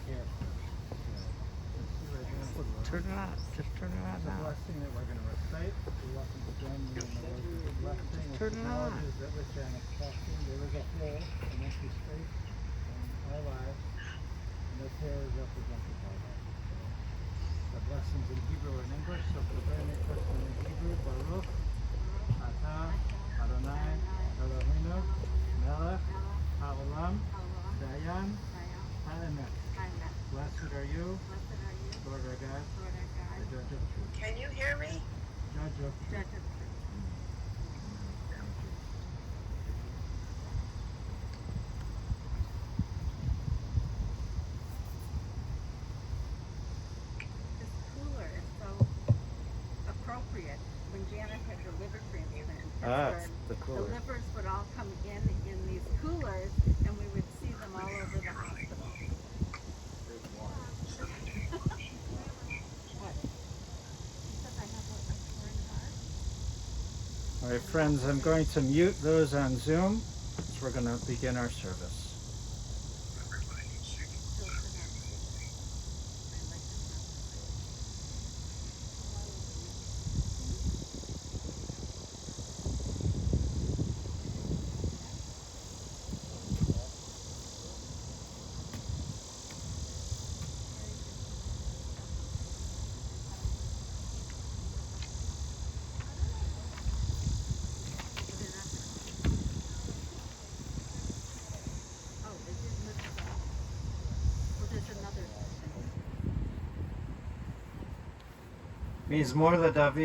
Here. Turn it on. Just turn it on The now. blessing that we're going to recite. You're welcome to join me in the words of the blessing. Turn it on. Acknowledges that with Janet's blessing, there is a hole, an empty space in our lives, and this hole is represented by that. The blessings in Hebrew and English, so for the very next question in Hebrew, Baruch, Atah, Adonai, Eloheinu, Melech, Haolam, Dayan, Ha'emet. Blessed are you, Lord our God, the Judge of truth. Can you hear me? Judge of truth. This cooler is so appropriate. When Janet had her liver transplant in Pittsburgh, the cooler. the livers would all come in these coolers, and we would see them all over the hospital. What? Because I have a torn heart. All right, friends, I'm going to mute those on Zoom, so we're going to begin our service. מזמור לדוד,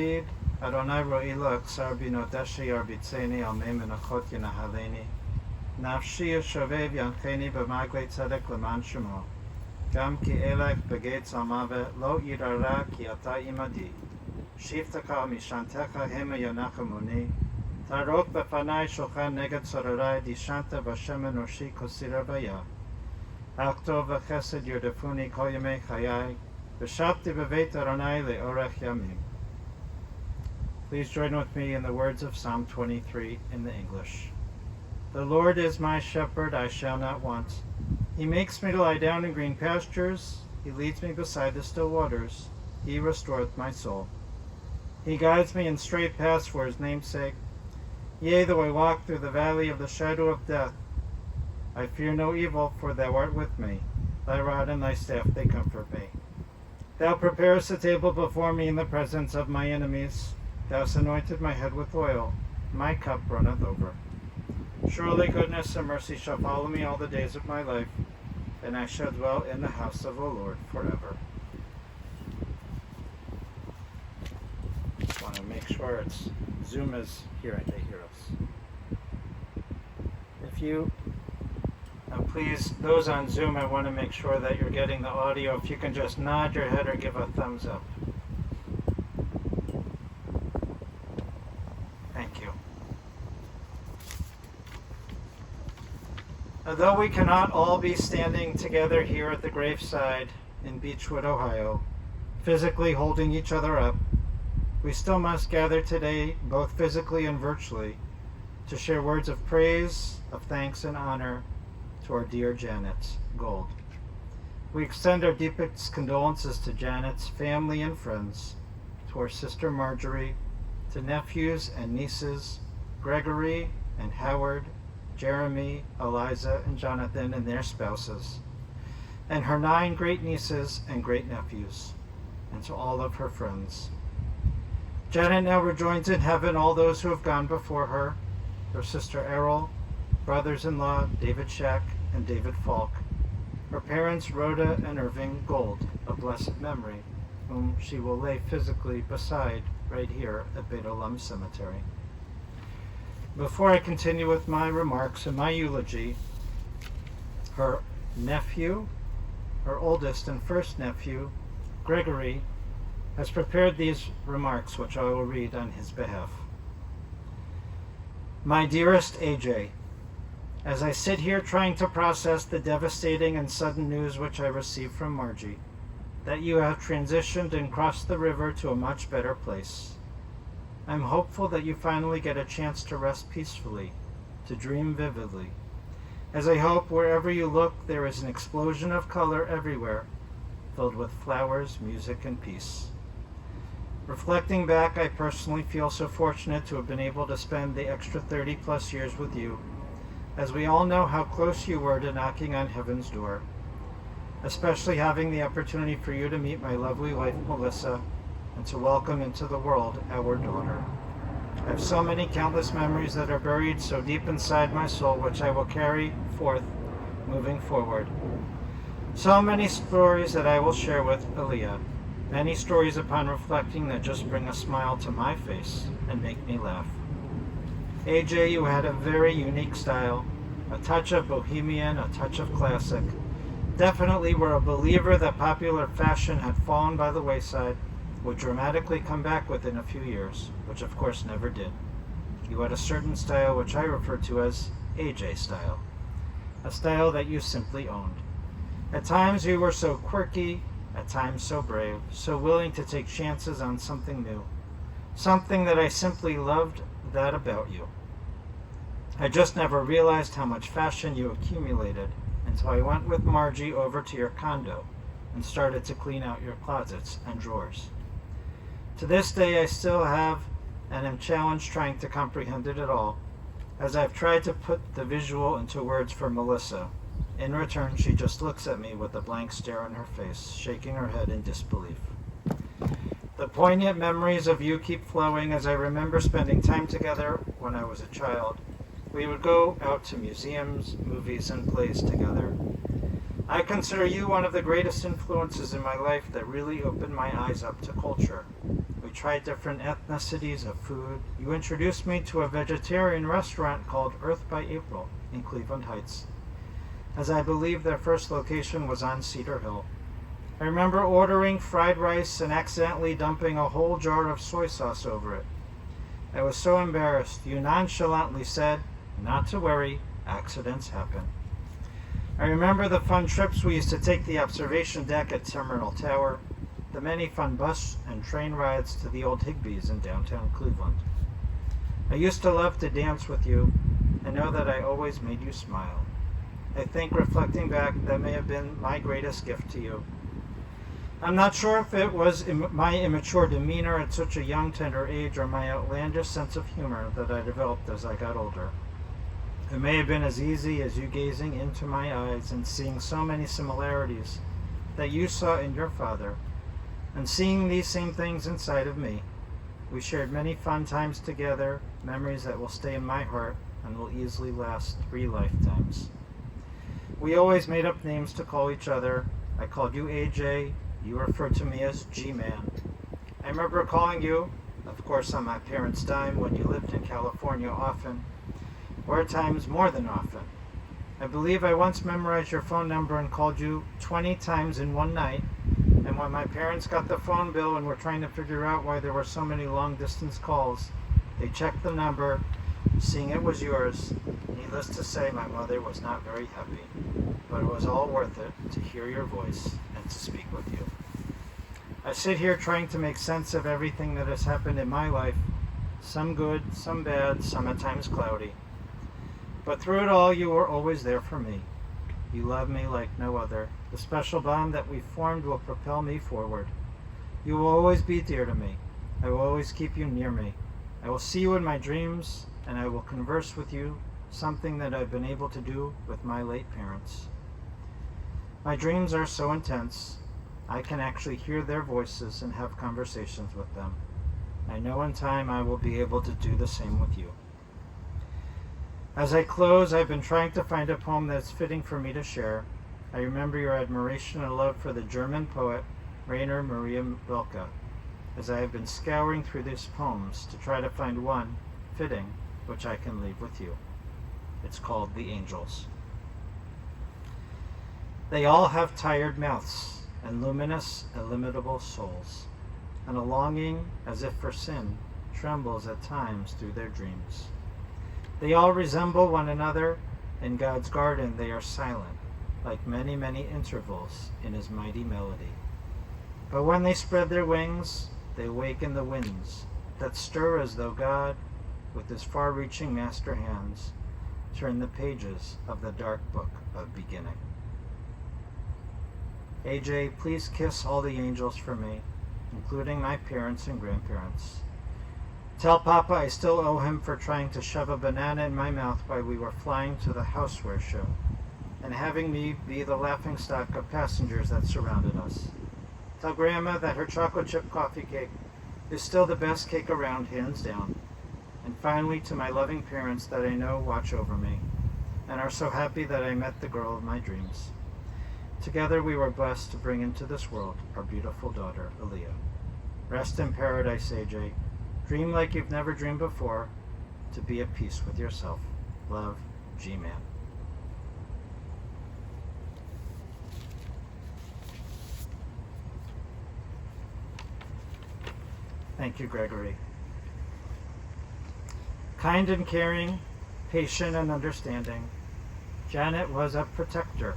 אדוני רואי לו אקצר בנותשי ירביצני על מי מנחות ינהלני. נפשי ישובב ינחני במעגלי צדק למען שמו. גם כי אלך בגיא מוות לא ירא כי אתה עמדי. שבתך משענתך המה ינחמוני. תערוך בפני שולחן נגד צוררי, דשנת בשם אנושי כוסי רוויה. אך טוב וחסד ירדפוני כל ימי חיי. V'shavti b'veit Adonai le'orech yamim. Please join with me in the words of Psalm 23 in the English. The Lord is my shepherd, I shall not want. He makes me to lie down in green pastures. He leads me beside the still waters. He restoreth my soul. He guides me in straight paths for his name's sake. Yea, though I walk through the valley of the shadow of death, I fear no evil, for thou art with me. Thy rod and thy staff, they comfort me. Thou preparest a table before me in the presence of my enemies. Thou hast anointed my head with oil. My cup runneth over. Surely goodness and mercy shall follow me all the days of my life, and I shall dwell in the house of the Lord forever. Just want to make sure Zoom is hearing. They hear us. If you please, those on Zoom, I want to make sure that you're getting the audio. If you can just nod your head or give a thumbs up. Thank you. Although we cannot all be standing together here at the graveside in Beechwood, Ohio, physically holding each other up, we still must gather today, both physically and virtually, to share words of praise, of thanks and honor to our dear Janet Gold. We extend our deepest condolences to Janet's family and friends, to our sister Marjorie, to nephews and nieces, Gregory and Howard, Jeremy, Eliza, and Jonathan and their spouses, and her 9 great-nieces and great-nephews, and to all of her friends. Janet now rejoins in heaven all those who have gone before her, her sister Errol, brothers-in-law David Shack and David Falk, her parents Rhoda and Irving Gold, of blessed memory, whom she will lay physically beside right here at Beit Olam Cemetery. Before I continue with my remarks and my eulogy, her nephew, her oldest and first nephew, Gregory, has prepared these remarks, which I will read on his behalf. My dearest AJ, as I sit here trying to process the devastating and sudden news which I received from Margie, that you have transitioned and crossed the river to a much better place, I'm hopeful that you finally get a chance to rest peacefully, to dream vividly, as I hope wherever you look there is an explosion of color everywhere, filled with flowers, music, and peace. Reflecting back, I personally feel so fortunate to have been able to spend the extra 30 plus years with you, as we all know how close you were to knocking on heaven's door, especially having the opportunity for you to meet my lovely wife Melissa and to welcome into the world our daughter. I have so many countless memories that are buried so deep inside my soul, which I will carry forth moving forward. So many stories that I will share with Aaliyah. Many stories upon reflecting that just bring a smile to my face and make me laugh. AJ, you had a very unique style, a touch of bohemian, a touch of classic. Definitely were a believer that popular fashion had fallen by the wayside, would dramatically come back within a few years, which of course never did. You had a certain style which I refer to as AJ style, a style that you simply owned. At times you were so quirky, at times so brave, so willing to take chances on something new, something that I simply loved that about you. I just never realized how much fashion you accumulated until I went with Margie over to your condo and started to clean out your closets and drawers. To this day I still have and am challenged trying to comprehend it at all, as I've tried to put the visual into words for Melissa. In return, she just looks at me with a blank stare on her face, shaking her head in disbelief. The poignant memories of you keep flowing as I remember spending time together when I was a child. We would go out to museums, movies, and plays together. I consider you one of the greatest influences in my life that really opened my eyes up to culture. We tried different ethnicities of food. You introduced me to a vegetarian restaurant called Earth by April in Cleveland Heights, as I believe their first location was on Cedar Hill. I remember ordering fried rice and accidentally dumping a whole jar of soy sauce over it. I was so embarrassed. You nonchalantly said, "Not to worry, accidents happen." I remember the fun trips we used to take the observation deck at Terminal Tower, the many fun bus and train rides to the old Higbees in downtown Cleveland. I used to love to dance with you. I know that I always made you smile. I think, reflecting back, that may have been my greatest gift to you. I'm not sure if it was my immature demeanor at such a young, tender age or my outlandish sense of humor that I developed as I got older. It may have been as easy as you gazing into my eyes and seeing so many similarities that you saw in your father, and seeing these same things inside of me. We shared many fun times together, memories that will stay in my heart and will easily last 3 lifetimes. We always made up names to call each other. I called you AJ, you referred to me as G-Man. I remember calling you, of course on my parents' dime when you lived in California often, or at times more than often. I believe I once memorized your phone number and called you 20 times in one night, and when my parents got the phone bill and were trying to figure out why there were so many long-distance calls, they checked the number, seeing it was yours. Needless to say, my mother was not very happy, but it was all worth it to hear your voice and to speak with you. I sit here trying to make sense of everything that has happened in my life, some good, some bad, some at times cloudy. But through it all, you were always there for me. You love me like no other. The special bond that we formed will propel me forward. You will always be dear to me. I will always keep you near me. I will see you in my dreams, and I will converse with you, something that I've been able to do with my late parents. My dreams are so intense, I can actually hear their voices and have conversations with them. I know in time I will be able to do the same with you. As I close, I've been trying to find a poem that's fitting for me to share. I remember your admiration and love for the German poet Rainer Maria Rilke, as I have been scouring through these poems to try to find one fitting which I can leave with you. It's called The Angels. They all have tired mouths and luminous, illimitable souls, and a longing, as if for sin, trembles at times through their dreams. They all resemble one another. In God's garden they are silent, like many, many intervals in his mighty melody. But when they spread their wings, they waken the winds that stir as though God, with his far-reaching master hands, turn the pages of the dark book of beginning. AJ, please kiss all the angels for me, including my parents and grandparents. Tell Papa I still owe him for trying to shove a banana in my mouth while we were flying to the houseware show, and having me be the laughingstock of passengers that surrounded us. Tell Grandma that her chocolate chip coffee cake is still the best cake around, hands down. And finally, to my loving parents that I know watch over me, and are so happy that I met the girl of my dreams. Together we were blessed to bring into this world our beautiful daughter, Aaliyah. Rest in paradise, AJ. Dream like you've never dreamed before, to be at peace with yourself. Love, G-Man. Thank you, Gregory. Kind and caring, patient and understanding, Janet was a protector,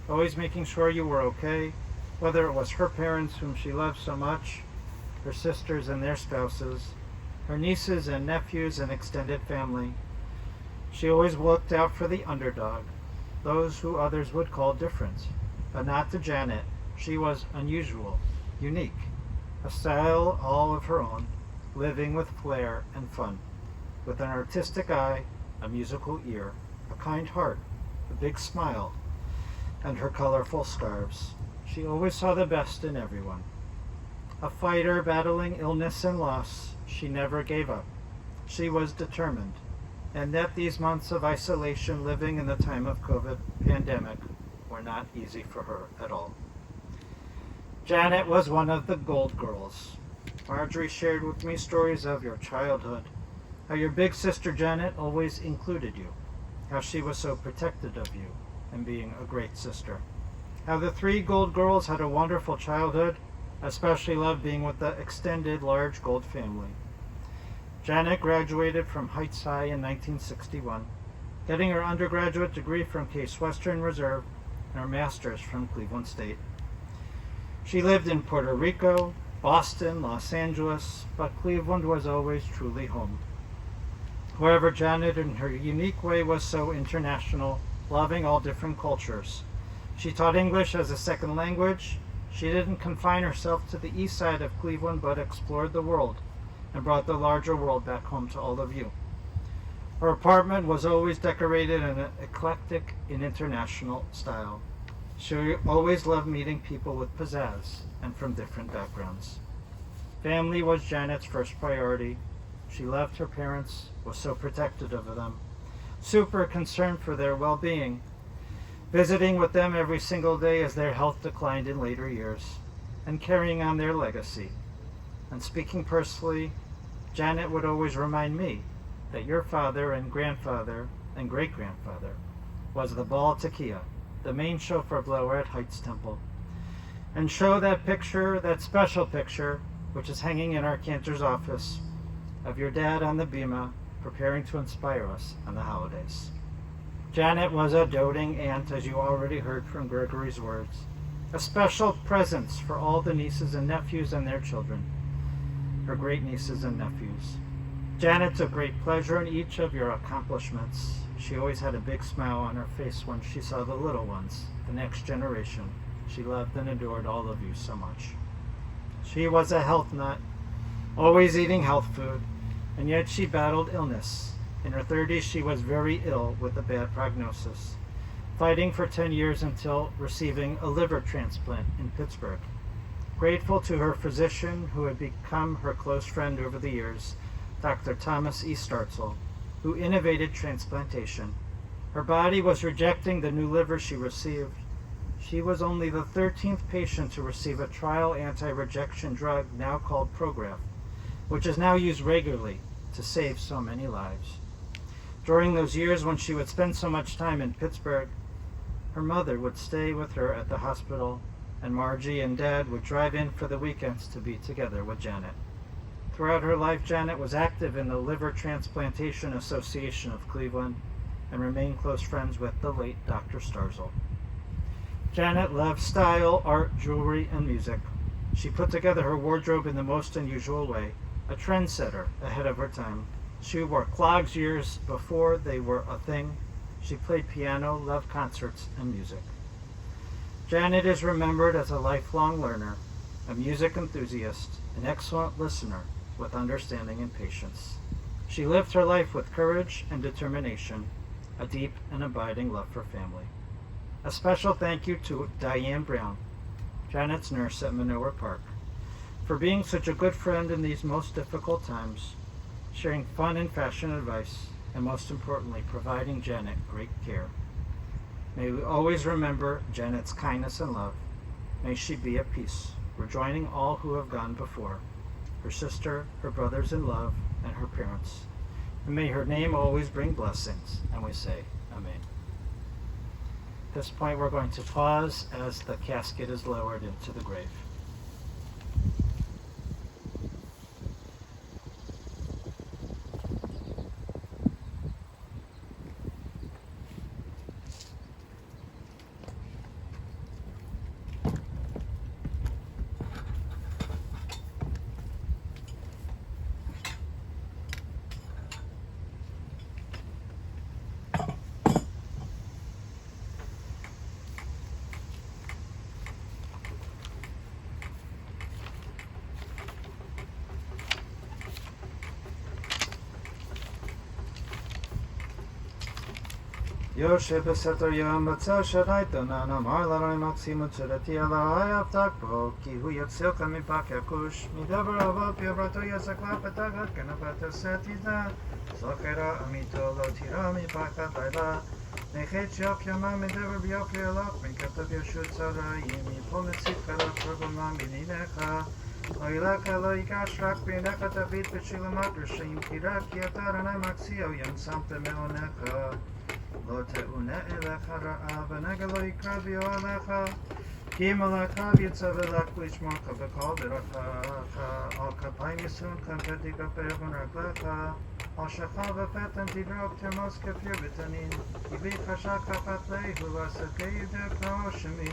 always making sure you were okay, whether it was her parents whom she loved so much, her sisters and their spouses, her nieces and nephews and extended family. She always looked out for the underdog, those who others would call different. But not to Janet. She was unusual, unique, a style all of her own, living with flair and fun, with an artistic eye, a musical ear, a kind heart, a big smile, and her colorful scarves. She always saw the best in everyone. A fighter battling illness and loss, she never gave up. She was determined, and that these months of isolation living in the time of COVID pandemic were not easy for her at all. Janet was one of the Gold girls. Marjorie shared with me stories of your childhood, how your big sister Janet always included you, how she was so protective of you and being a great sister, how the three Gold girls had a wonderful childhood, especially loved being with the extended large Gold family. Janet graduated from Heights High in 1961, getting her undergraduate degree from Case Western Reserve and her master's from Cleveland State. She lived in Puerto Rico, Boston, Los Angeles, but Cleveland was always truly home. However, Janet, in her unique way, was so international, loving all different cultures. She taught English as a second language. She didn't confine herself to the east side of Cleveland, but explored the world and brought the larger world back home to all of you. Her apartment was always decorated in an eclectic and international style. She always loved meeting people with pizzazz and from different backgrounds. Family was Janet's first priority. She loved her parents, was so protective of them, super concerned for their well-being, visiting with them every single day as their health declined in later years, and carrying on their legacy. And speaking personally, Janet would always remind me that your father and grandfather and great-grandfather was the Baal Tekiah, the main shofar blower at Heights Temple, and show that picture, that special picture, which is hanging in our cantor's office, of your dad on the bima, preparing to inspire us on the holidays. Janet was a doting aunt, as you already heard from Gregory's words, a special presence for all the nieces and nephews and their children, her great nieces and nephews. Janet took great pleasure in each of your accomplishments. She always had a big smile on her face when she saw the little ones, the next generation. She loved and adored all of you so much. She was a health nut, always eating health food, and yet she battled illness. In her 30s, she was very ill with a bad prognosis, fighting for 10 years until receiving a liver transplant in Pittsburgh. Grateful to her physician, who had become her close friend over the years, Dr. Thomas E. Startzel, who innovated transplantation. Her body was rejecting the new liver she received. She was only the 13th patient to receive a trial anti-rejection drug now called Prograf, which is now used regularly to save so many lives. During those years when she would spend so much time in Pittsburgh, her mother would stay with her at the hospital, and Margie and Dad would drive in for the weekends to be together with Janet. Throughout her life, Janet was active in the Liver Transplantation Association of Cleveland and remained close friends with the late Dr. Startzel. Janet loved style, art, jewelry, and music. She put together her wardrobe in the most unusual way, a trendsetter ahead of her time. She wore clogs years before they were a thing. She played piano, loved concerts, and music. Janet is remembered as a lifelong learner, a music enthusiast, an excellent listener with understanding and patience. She lived her life with courage and determination, a deep and abiding love for family. A special thank you to Diane Brown, Janet's nurse at Manure Park, for being such a good friend in these most difficult times, sharing fun and fashion advice, and most importantly, providing Janet great care. May we always remember Janet's kindness and love. May she be at peace, rejoining all who have gone before, her sister, her brothers in love, and her parents. And may her name always bring blessings. And we say, Amen. At this point, we're going to pause as the casket is lowered into the grave. Yoshe beseter yom batzel shadaiton anamar laroi maximu tzedati alai avtak bo ki hu yatzilka mipak yakush midavar avot yabrato yasakla petagat kenapata setida zokera amito lo tira mipakat laila nechet yok yama midavar biok yalok minkatav yashut tzarayim yipometzit kalak progoma mininecha Oilaka lo yikash rak binecha tavit b'shilamat rishim kirak yatarana maxio yom samte meonecha Lo te'une elecha ra'a v'nega lo yikra v'yo alecha Ki malacha v'yitzav elach lishmocha v'kol b'rachacha Al kapayim yisun kampeti kaperon raglecha Al shecha v'petan tidrok termos kefir v'tanin Yivi chasha kapat lehu v'asakei yudek shemi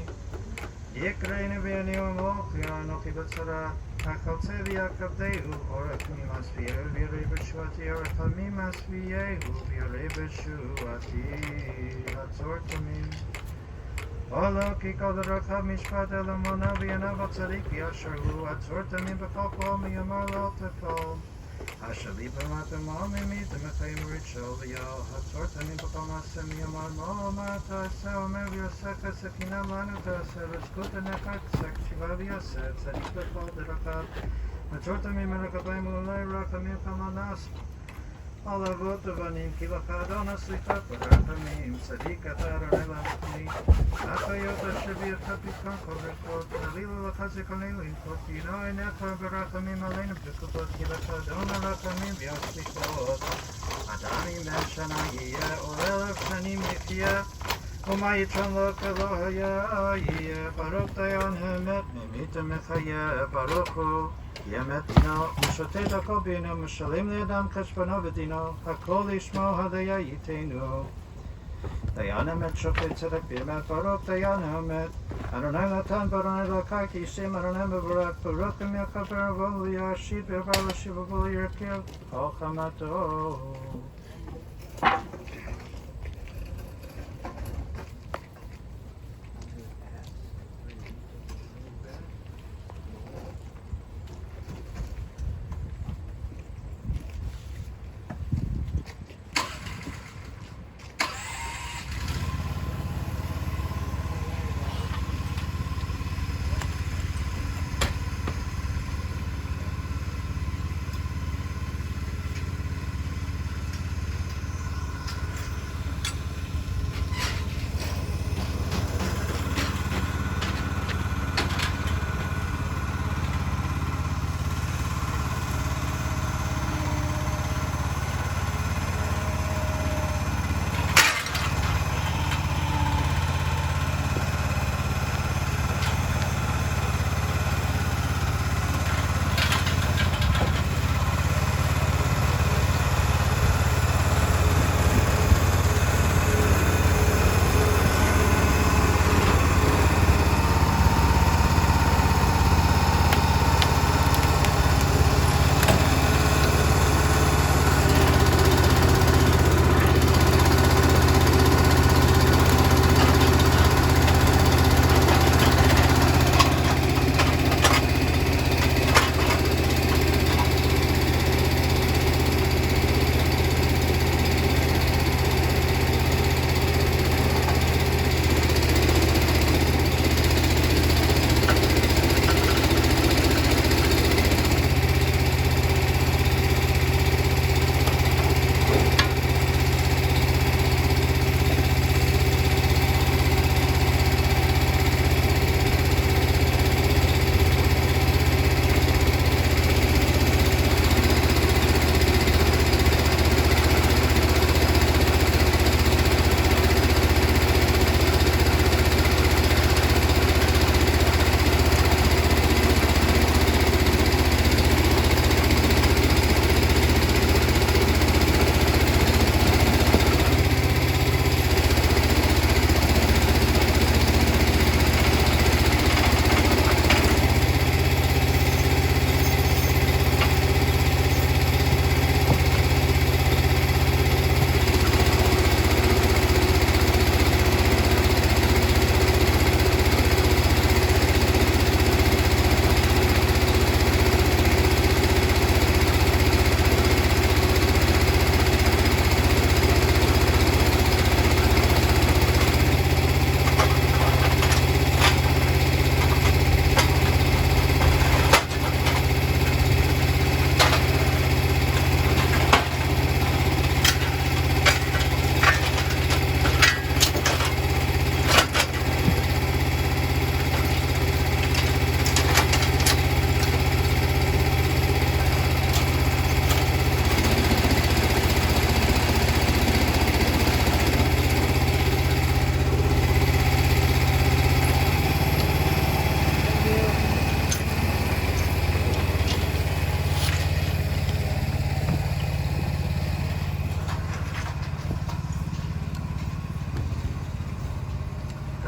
Yikreinu v'yani omloch v'yanochi b'tzara Achaltze v'yakav dehu orach mimas v'yehu v'yarei b'shuati orach mimas v'yehu v'yarei b'shuati Hatzor tamim Olo ki kol d'rachav mishpat elamona v'yanav atzadik v'yasher hu Hatzor tamim b'chol kol miyamar lo tefol Hashali b'matem ma'amimi t'mechayim ritshol v'yal Hatzor tamim b'chol masem miyamar mo'oma ta'aseh omer v'yasecha sekinam lanu ta'aseh v'zkut anechak sek shiva v'yaseh tzadik b'chol d'rachav Hatzor tamim erakabay mulay rachamim kamanas Alavot avanim ki lachadon aslichat v'rachamim tzadik atar arelam v'chni Achayot asher v'yachapitkan kol v'chot Nalilu l'chazik alelu kot yino enecha v'rachamim aleinu b'kupot ki lachadon arachamim v'yaslichot Adani ben shana yiyeh or 1000 shanim yichyeh ומה יתרון לו כלא היה יהיה ברוך דיין האמת ממית המחיה ברוך הוא ימת דינו משתת הכל בינו משלם לידם חשבונו ודינו הכל לשמו הליה ייתנו דיין האמת שופט צדק באמת ברוך דיין האמת אדוני נתן ואדוני לקח כי ישים אדוני מבורך ברוך אם יכפר ובוא לישיב ועבר לשיב ובוא לירכב כל חמתו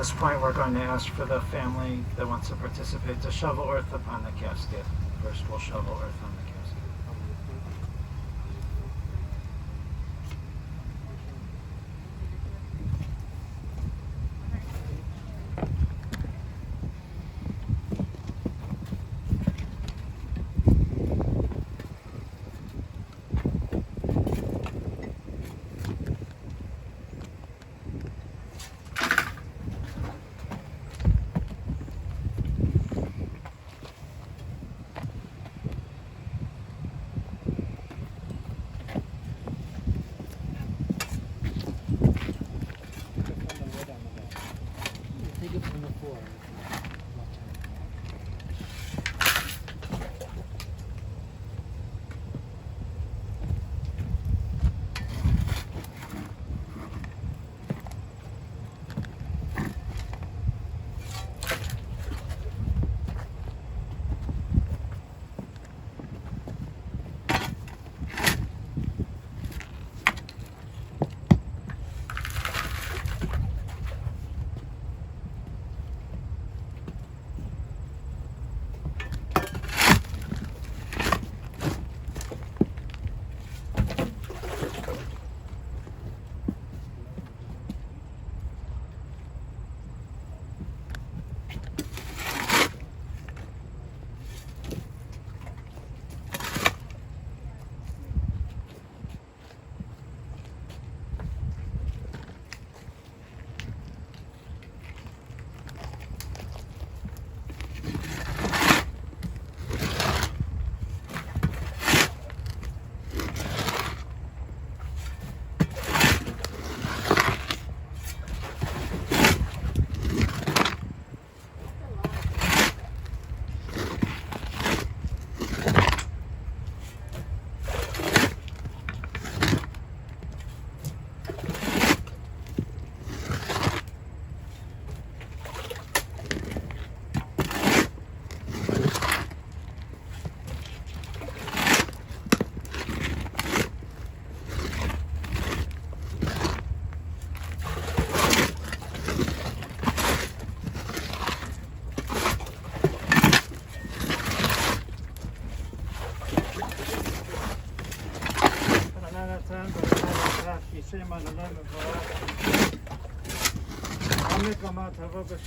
At this point, we're going to ask for the family that wants to participate to shovel earth upon the casket. First, we'll shovel earth on the casket. Take it from the floor.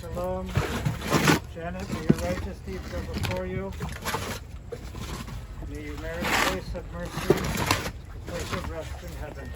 Shalom. Janet, may your righteous deeds go before you. May you merit the place of mercy, the place of rest in heaven.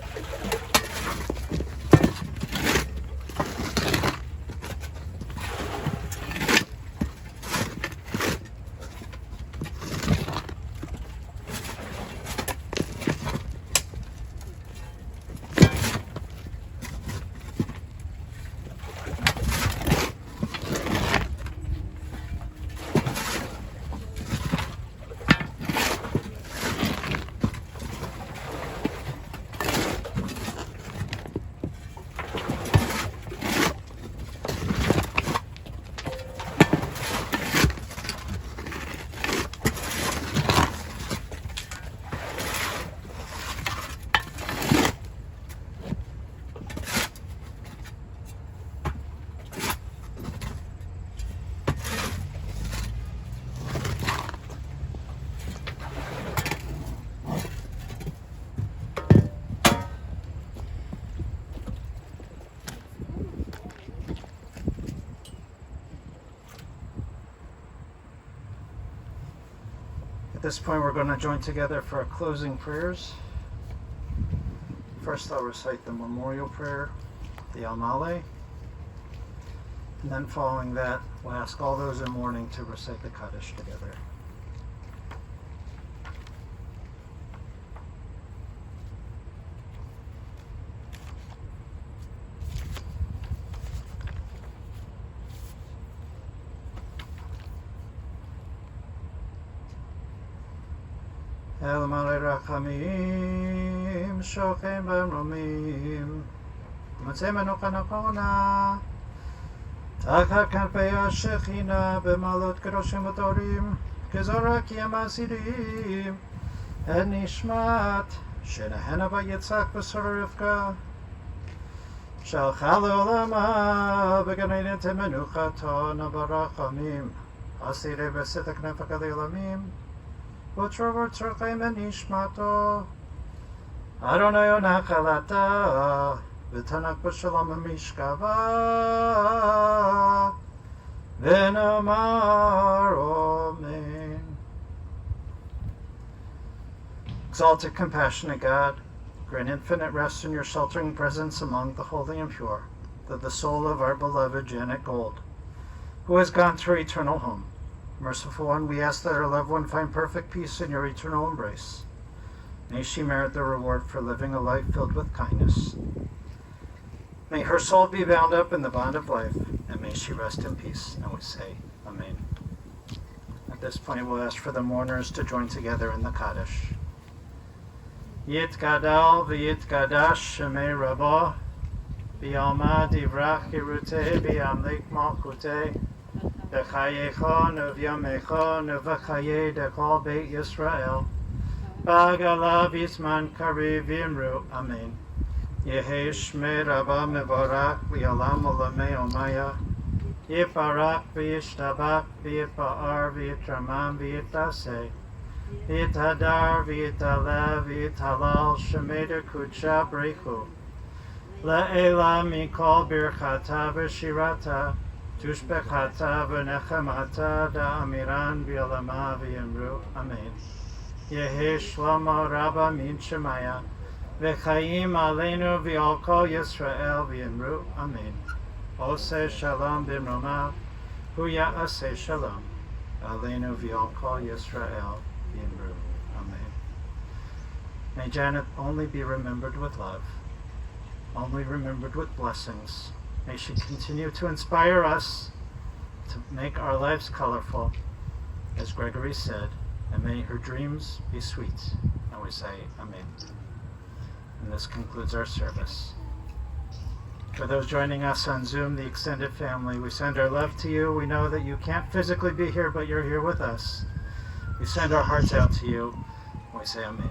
At this point, we're going to join together for our closing prayers. First, I'll recite the memorial prayer, the Almale, and then following that, we'll ask all those in mourning to recite the Kaddish together. El Malay Rachamim, Shochem Bamromim, Matzemenu Kanakona, Tachar Kanpeya Shechina, Bemalot Keroshim Otorim, Kezorak Yamasirim, Enishmat, Shenahena Yitzhak Besor Rivka, שלחה לעולמה בגננת מנוחתו ברחמים, אסירי בסדק נפק לעולמים, ותשור צורכי מנשמתו. אדוני נחלתה, ותנק בשלום המשכבה, ונאמר Amen. Exalted, compassionate God, grant infinite rest in your sheltering presence among the holy and pure, that the soul of our beloved H.Gold, who has gone to her eternal home, merciful one, we ask that our loved one find perfect peace in your eternal embrace. May she merit the reward for living a life filled with kindness. May her soul be bound up in the bond of life, and may she rest in peace. And we say, Amen. At this point, we'll ask for the mourners to join together in the Kaddish. Yitgadal v'yitgadash shemei Rabbo, b'yalma divrach kirutei b'yamlik malchutei, b'chayecho u'v'yamecho u'v'chaye dekol beit Yisrael, b'agala v'yizman kariv v'yimru. Amen. Yehi shmei Rabba mevorach v'yalam olamei omaya, yiparach v'yishtabach v'yipa'ar v'yitramam v'yitaseh, V'yitadar v'yitalev v'yitalal shemeder kudsha b'richu, le'ela mikol birchata v'shirata, tushbechata v'nechemata da'amiran v'yalama v'yimru. Amen. Yehi shlomo rabba min shemaya, v'chayim aleinu v'yal kol Yisrael v'yimru. Amen. Oseh shalom b'mromav, hu ya'aseh shalom, aleinu v'yal kol Yisrael. Amen. May Janet only be remembered with love, only remembered with blessings. May she continue to inspire us to make our lives colorful, as Gregory said, and may her dreams be sweet. And we say, Amen. And this concludes our service. For those joining us on Zoom, the extended family, we send our love to you. We know that you can't physically be here, but you're here with us. We send our hearts out to you. We say Amen.